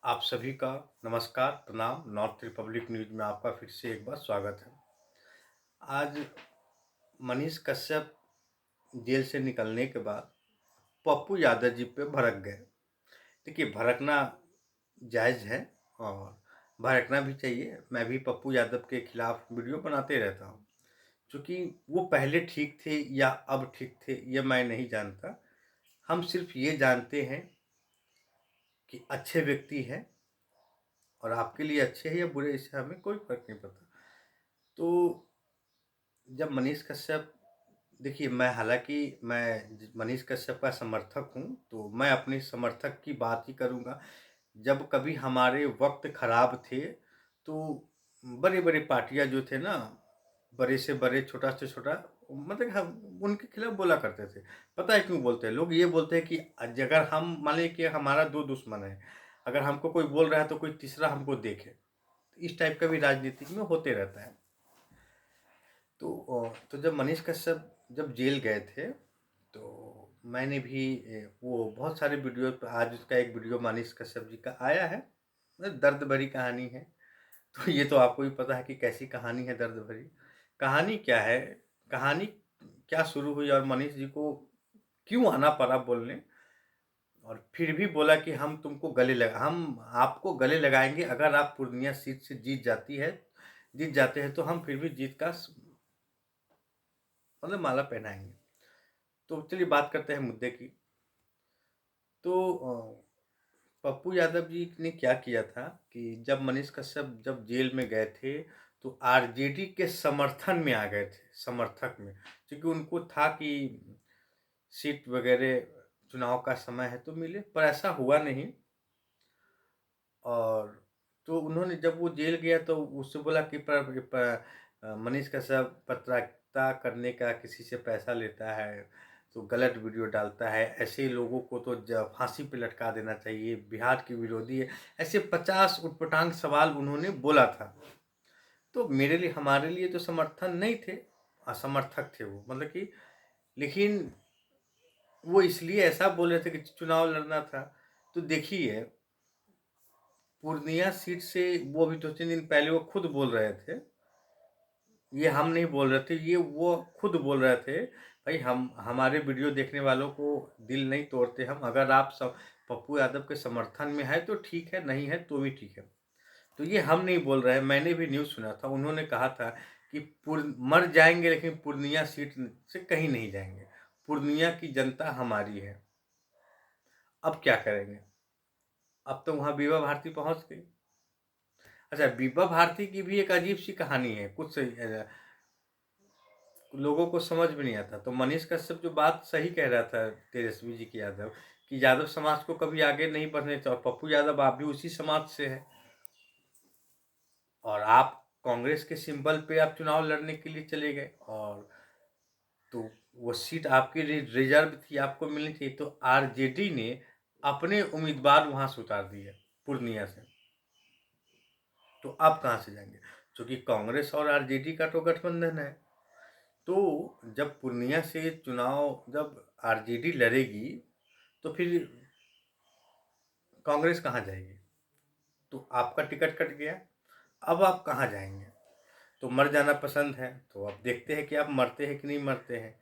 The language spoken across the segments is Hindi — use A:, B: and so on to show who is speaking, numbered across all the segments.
A: आप सभी का नमस्कार, प्रणाम। नॉर्थ रिपब्लिक न्यूज़ में आपका फिर से एक बार स्वागत है। आज मनीष कश्यप जेल से निकलने के बाद पप्पू यादव जी पे भड़क गए। देखिए, भड़कना जायज़ है और भड़कना भी चाहिए। मैं भी पप्पू यादव के खिलाफ वीडियो बनाते रहता हूँ। चूँकि वो पहले ठीक थे या अब ठीक थे, ये मैं नहीं जानता। हम सिर्फ़ ये जानते हैं कि अच्छे व्यक्ति हैं और आपके लिए अच्छे हैं या बुरे, इससे हमें कोई फ़र्क नहीं पड़ता। तो जब मनीष कश्यप, देखिए, मैं हालाँकि मनीष कश्यप का समर्थक हूँ, तो मैं अपने समर्थक की बात ही करूँगा। जब कभी हमारे वक़्त ख़राब थे, तो बड़े-बड़े पार्टियाँ जो थे ना, बड़े से बड़े, छोटा से छोटा, मतलब हम उनके खिलाफ़ बोला करते थे। पता है क्यों बोलते हैं? लोग ये बोलते हैं कि अगर हम मान लीजिए कि हमारा 2 दुश्मन है, अगर हमको कोई बोल रहा है तो कोई तीसरा हमको देखे। इस टाइप का भी राजनीति में होते रहता है। तो जब मनीष कश्यप जब जेल गए थे, तो मैंने भी वो बहुत सारे वीडियो, आज उसका एक वीडियो मनीष कश्यप जी का आया है। दर्द भरी कहानी है। तो ये तो आपको भी पता है कि कैसी कहानी है दर्द भरी। कहानी क्या है? कहानी क्या शुरू हुई और मनीष जी को क्यों आना पड़ा बोलने, और फिर भी बोला कि हम आपको गले लगाएँगे अगर आप पूर्णिया सीट से जीत जाते हैं, तो हम फिर भी जीत का मतलब माला पहनाएँगे। तो चलिए बात करते हैं मुद्दे की। तो पप्पू यादव जी ने क्या किया था कि जब मनीष कश्यप जब जेल में गए थे, तो आरजेडी के समर्थन में आ गए थे, समर्थक में। क्योंकि उनको था कि सीट वगैरह चुनाव का समय है तो मिले, पर ऐसा हुआ नहीं। और तो उन्होंने, जब वो जेल गया तो उससे बोला कि मनीष कश्यप पत्रकारिता करने का किसी से पैसा लेता है, तो गलत वीडियो डालता है, ऐसे लोगों को तो फांसी पे लटका देना चाहिए, बिहार की विरोधी है। ऐसे 50 उटपटांग सवाल उन्होंने बोला था। तो मेरे लिए, हमारे लिए तो समर्थन नहीं थे, असमर्थक थे वो, मतलब कि। लेकिन वो इसलिए ऐसा बोल रहे थे कि चुनाव लड़ना था। तो देखिए, पूर्णिया सीट से वो अभी 2-3 दिन पहले वो खुद बोल रहे थे, ये हम नहीं बोल रहे थे, ये वो खुद बोल रहे थे, भाई हम हमारे वीडियो देखने वालों को दिल नहीं तोड़ते हम, अगर आप सब पप्पू यादव के समर्थन में है तो ठीक है, नहीं है तो भी ठीक है। तो ये हम नहीं बोल रहे हैं, मैंने भी न्यूज़ सुना था, उन्होंने कहा था कि मर जाएंगे लेकिन पूर्णिया सीट से कहीं नहीं जाएंगे, पूर्णिया की जनता हमारी है। अब क्या करेंगे? अब तो वहाँ बीबा भारती पहुँच गई। अच्छा, बीबा भारती की भी एक अजीब सी कहानी है, कुछ लोगों को समझ में नहीं आता। तो मनीष कश्यप जो बात सही कह रहा था, तेजस्वी जी की यादव, कि यादव समाज को कभी आगे नहीं बढ़ने चाहिए, और पप्पू यादव आप भी उसी समाज से है, और आप कांग्रेस के सिंबल पे आप चुनाव लड़ने के लिए चले गए, और तो वो सीट आपकी रिजर्व थी, आपको मिलनी थी। तो आरजेडी ने अपने उम्मीदवार वहां से उतार दिए, पूर्णिया से। तो अब कहाँ से जाएंगे? क्योंकि कांग्रेस और आरजेडी का तो गठबंधन है। तो जब पूर्णिया से चुनाव जब आरजेडी लड़ेगी, तो फिर कांग्रेस कहाँ जाएगी? तो आपका टिकट कट गया। अब आप कहाँ जाएंगे? तो मर जाना पसंद है, तो अब देखते हैं कि आप मरते हैं कि नहीं मरते हैं।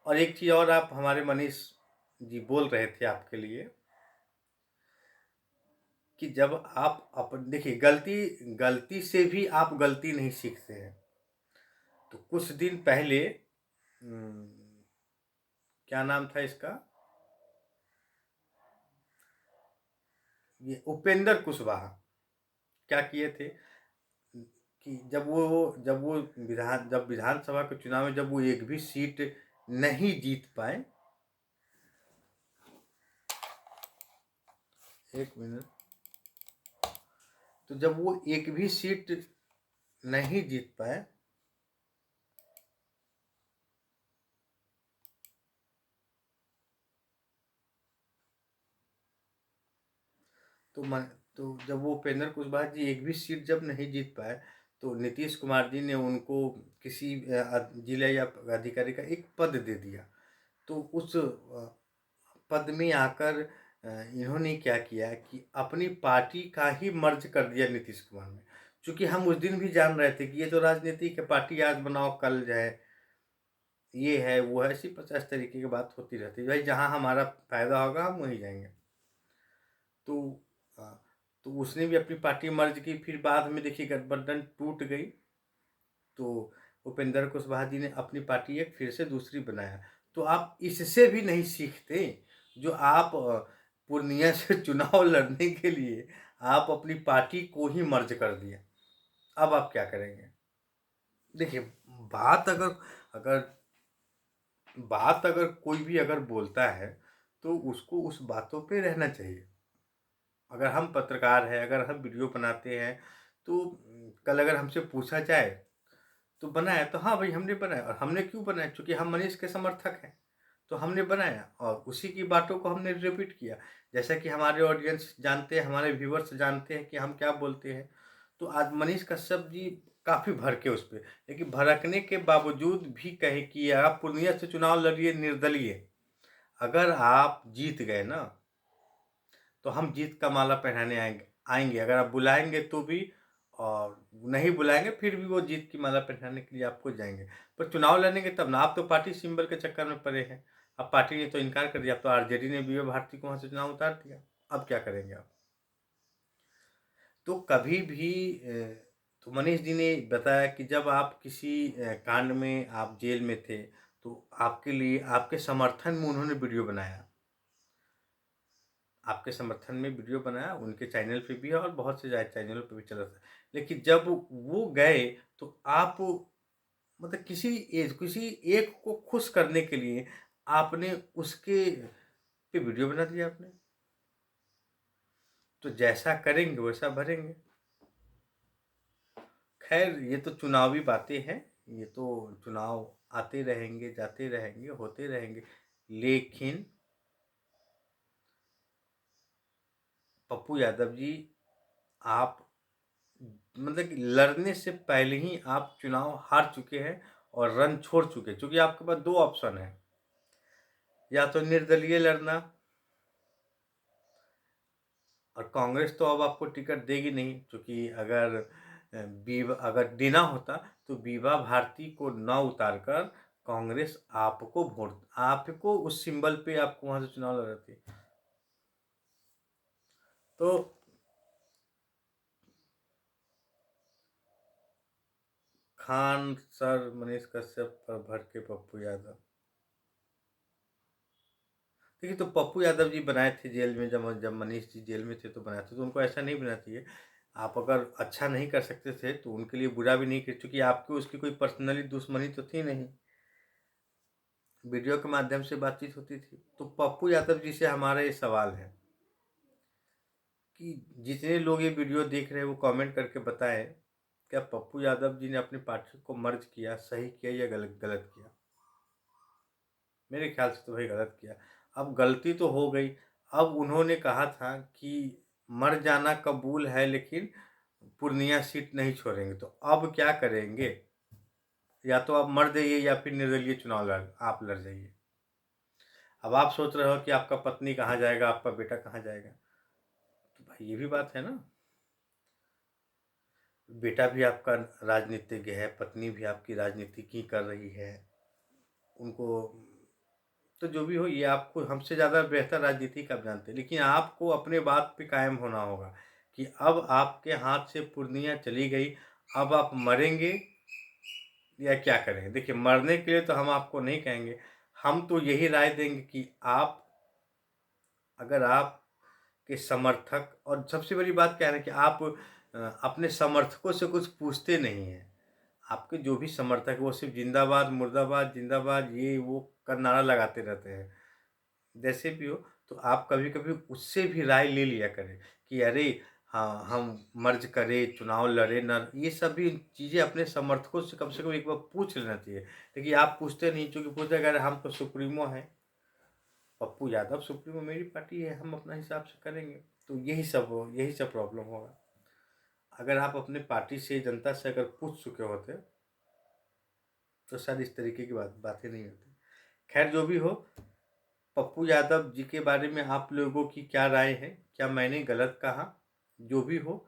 A: और एक चीज़ और, आप हमारे मनीष जी बोल रहे थे आपके लिए कि जब आप अपन देखिए, गलती गलती से भी आप गलती नहीं सीखते हैं। तो कुछ दिन पहले क्या नाम था इसका, ये उपेंद्र कुशवाहा क्या किए थे कि जब विधानसभा के चुनाव में जब वो एक भी सीट नहीं जीत पाए, एक मिनट, तो जब वो एक भी सीट नहीं जीत पाए, तो तो जब वो उपेंद्र कुशवाहा जी एक भी सीट जब नहीं जीत पाए, तो नीतीश कुमार जी ने उनको किसी जिला या अधिकारी का एक पद दे दिया। तो उस पद में आकर इन्होंने क्या किया कि अपनी पार्टी का ही मर्ज कर दिया नीतीश कुमार में। चूँकि हम उस दिन भी जान रहे थे कि ये तो राजनीतिक है, पार्टी आज बनाओ कल जाए, ये है, वो है, ऐसी 50 तरीके की बात होती रहती है। भाई जहाँ हमारा फ़ायदा होगा हम वहीं जाएँगे। तो तो उसने भी अपनी पार्टी मर्ज की, फिर बाद में देखिए गठबंधन टूट गई, तो उपेंद्र कुशवाहा जी ने अपनी पार्टी एक फिर से दूसरी बनाया। तो आप इससे भी नहीं सीखते, जो आप पूर्णिया से चुनाव लड़ने के लिए आप अपनी पार्टी को ही मर्ज कर दिए। अब आप क्या करेंगे? देखिए, बात अगर अगर बात अगर कोई भी अगर बोलता है, तो उसको उस बातों पे रहना चाहिए। अगर हम पत्रकार हैं, अगर हम वीडियो बनाते हैं, तो कल अगर हमसे पूछा जाए, तो बनाया तो हाँ भाई हमने बनाया। और हमने क्यों बनाया? चूँकि हम मनीष के समर्थक हैं, तो हमने बनाया और उसी की बातों को हमने रिपीट किया। जैसा कि हमारे ऑडियंस जानते हैं, हमारे व्यूअर्स जानते हैं कि हम क्या बोलते हैं। तो आज मनीष कश्यप जी काफ़ी भड़के उस पे, लेकिन भड़कने के बावजूद भी कहे कि आप पूर्णिया से चुनाव लड़िए निर्दलीय। अगर आप जीत गए ना, तो हम जीत का माला पहनाने आएँगे। अगर आप बुलाएँगे तो भी, और नहीं बुलाएँगे फिर भी वो जीत की माला पहनाने के लिए आपको जाएँगे। पर चुनाव लड़ेंगे तब ना, आप तो पार्टी सिंबल के चक्कर में पड़े हैं। अब पार्टी ने तो इनकार कर दिया, अब तो आरजेडी ने विजय भारती को वहाँ से चुनाव उतार दिया। अब क्या करेंगे आप? तो कभी भी तो मनीष जी ने बताया कि जब आप किसी कांड में आप जेल में थे, तो आपके लिए आपके समर्थन में उन्होंने वीडियो बनाया। आपके समर्थन में वीडियो बनाया, उनके चैनल पे भी है और बहुत से चैनलों पे भी चला था। लेकिन जब वो गए, तो आप मतलब किसी एक को खुश करने के लिए आपने उसके पे वीडियो बना दिया आपने। तो जैसा करेंगे वैसा भरेंगे। खैर ये तो चुनावी बातें हैं, ये तो चुनाव आते रहेंगे, जाते रहेंगे, होते रहेंगे। लेकिन पप्पू यादव जी, आप मतलब कि लड़ने से पहले ही आप चुनाव हार चुके हैं और रन छोड़ चुके हैं। चूँकि आपके पास 2 ऑप्शन हैं, या तो निर्दलीय लड़ना, और कांग्रेस तो अब आपको टिकट देगी नहीं। क्योंकि अगर देना होता, तो बीबा भारती को ना उतार कर कांग्रेस आपको उस सिंबल पे आपको वहाँ से चुनाव लड़ाती। तो खान सर मनीष कश्यप पर भड़के पप्पू यादव। देखिए, तो पप्पू यादव जी बनाए थे जेल में, जब मनीष जी जेल में थे तो बनाए थे, तो उनको ऐसा नहीं बनाना चाहिए। आप अगर अच्छा नहीं कर सकते थे तो उनके लिए बुरा भी नहीं किया, क्योंकि आपकी उसकी कोई पर्सनली दुश्मनी तो थी नहीं, वीडियो के माध्यम से बातचीत होती थी। तो पप्पू यादव जी से हमारा ये सवाल है कि जितने लोग ये वीडियो देख रहे हैं वो कमेंट करके बताएं, क्या पप्पू यादव जी ने अपनी पार्टी को मर्ज किया, सही किया या गलत गलत किया? मेरे ख्याल से तो भाई गलत किया। अब गलती तो हो गई। अब उन्होंने कहा था कि मर जाना कबूल है, लेकिन पूर्णिया सीट नहीं छोड़ेंगे। तो अब क्या करेंगे? या तो आप मर जाइए या फिर निर्दलीय चुनाव आप लड़ जाइए। अब आप सोच रहे हो कि आपका पत्नी कहाँ जाएगा, आपका बेटा कहाँ जाएगा। तो भाई ये भी बात है ना, बेटा भी आपका राजनीतिज्ञ है, पत्नी भी आपकी राजनीति ही कर रही है। उनको तो जो भी हो, ये आपको हमसे ज़्यादा बेहतर राजनीतिक आप जानते हैं। लेकिन आपको अपने बात पे कायम होना होगा कि अब आपके हाथ से पूर्णिया चली गई, अब आप मरेंगे या क्या करेंगे? देखिए, मरने के लिए तो हम आपको नहीं कहेंगे, हम तो यही राय देंगे कि आप, अगर आपके समर्थक, और सबसे बड़ी बात क्या है ना कि आप अपने समर्थकों से कुछ पूछते नहीं हैं। आपके जो भी समर्थक हैं वो सिर्फ़ ज़िंदाबाद, मुर्दाबाद, ज़िंदाबाद, ये वो का नारा लगाते रहते हैं। जैसे भी हो, तो आप कभी-कभी उससे भी राय ले लिया करें कि अरे हाँ, हम मर्ज करें, चुनाव लड़ें ना, ये सभी चीज़ें अपने समर्थकों से कम एक बार पूछ लेना चाहिए। लेकिन आप पूछते नहीं, चूँकि पूछेगा अरे हम तो सुप्रीमो हैं, पप्पू यादव सुप्रीमो, मेरी पार्टी है, हम अपना हिसाब से करेंगे। तो यही सब प्रॉब्लम होगा। अगर आप अपने पार्टी से, जनता से अगर पूछ चुके होते, तो शायद इस तरीके की बातें नहीं होती। खैर जो भी हो, पप्पू यादव जी के बारे में आप लोगों की क्या राय है? क्या मैंने गलत कहा? जो भी हो,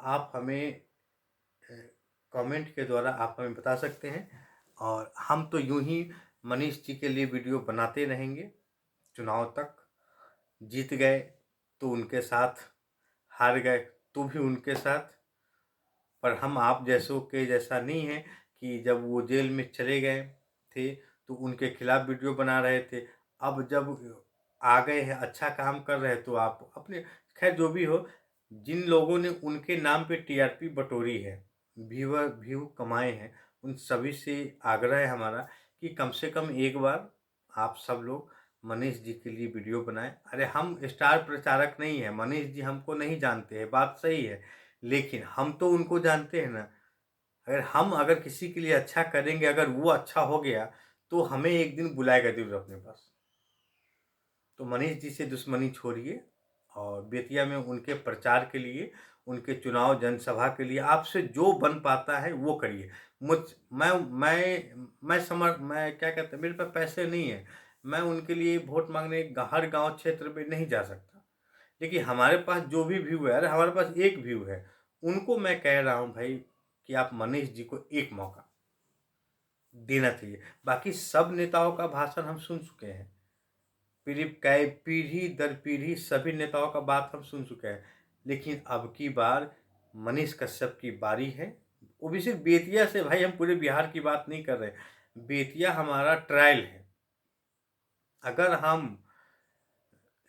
A: आप हमें कमेंट के द्वारा आप हमें बता सकते हैं, और हम तो यूं ही मनीष जी के लिए वीडियो बनाते रहेंगे चुनाव तक। जीत गए तो उनके साथ, हार गए तो भी उनके साथ। पर हम आप जैसों के जैसा नहीं है कि जब वो जेल में चले गए थे तो उनके खिलाफ वीडियो बना रहे थे। अब जब आ गए हैं, अच्छा काम कर रहे हैं, तो आप अपने, खैर जो भी हो, जिन लोगों ने उनके नाम पे टीआरपी बटोरी है, व्यू कमाए हैं, उन सभी से आग्रह है हमारा कि कम से कम एक बार आप सब लोग मनीष जी के लिए वीडियो बनाएं। अरे हम स्टार प्रचारक नहीं है, मनीष जी हमको नहीं जानते हैं, बात सही है, लेकिन हम तो उनको जानते हैं ना। अगर किसी के लिए अच्छा करेंगे, अगर वो अच्छा हो गया तो हमें एक दिन बुलाएगा जरूर अपने पास। तो मनीष जी से दुश्मनी छोड़िए और बेतिया में उनके प्रचार के लिए, उनके चुनाव जनसभा के लिए आपसे जो बन पाता है वो करिए। मुझ मैं क्या कहते हैं, मेरे पास पैसे नहीं है, मैं उनके लिए वोट मांगने हर गांव क्षेत्र में नहीं जा सकता। देखिए हमारे पास जो भी व्यू है, अरे हमारे पास एक व्यू है, उनको मैं कह रहा हूँ भाई कि आप मनीष जी को एक मौका देना चाहिए। बाकी सब नेताओं का भाषण हम सुन चुके हैं, पीढ़ी दर पीढ़ी सभी नेताओं का बात हम सुन चुके हैं, लेकिन अब की बार मनीष कश्यप की बारी है। वो भी सिर्फ बेतिया से, भाई हम पूरे बिहार की बात नहीं कर रहे, बेतिया हमारा ट्रायल है। अगर हम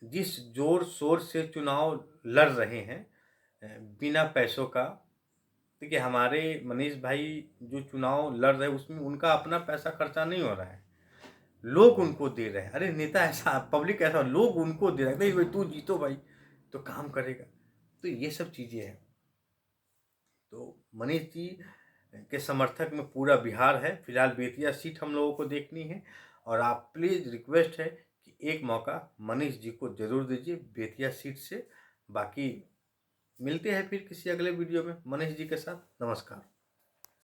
A: जिस जोर शोर से चुनाव लड़ रहे हैं बिना पैसों का, देखिए हमारे मनीष भाई जो चुनाव लड़ रहे हैं उसमें उनका अपना पैसा खर्चा नहीं हो रहा है, लोग उनको दे रहे हैं। अरे नेता ऐसा, पब्लिक ऐसा, लोग उनको दे रहे हैं, नहीं भाई तू जीतो भाई तो काम करेगा। तो ये सब चीज़ें हैं। तो मनीष जी के समर्थक में पूरा बिहार है। फिलहाल बेतिया सीट हम लोगों को देखनी है, और आप प्लीज़ रिक्वेस्ट है कि एक मौका मनीष जी को ज़रूर दीजिए बेतिया सीट से। बाकी मिलते हैं फिर किसी अगले वीडियो में मनीष जी के साथ। नमस्कार।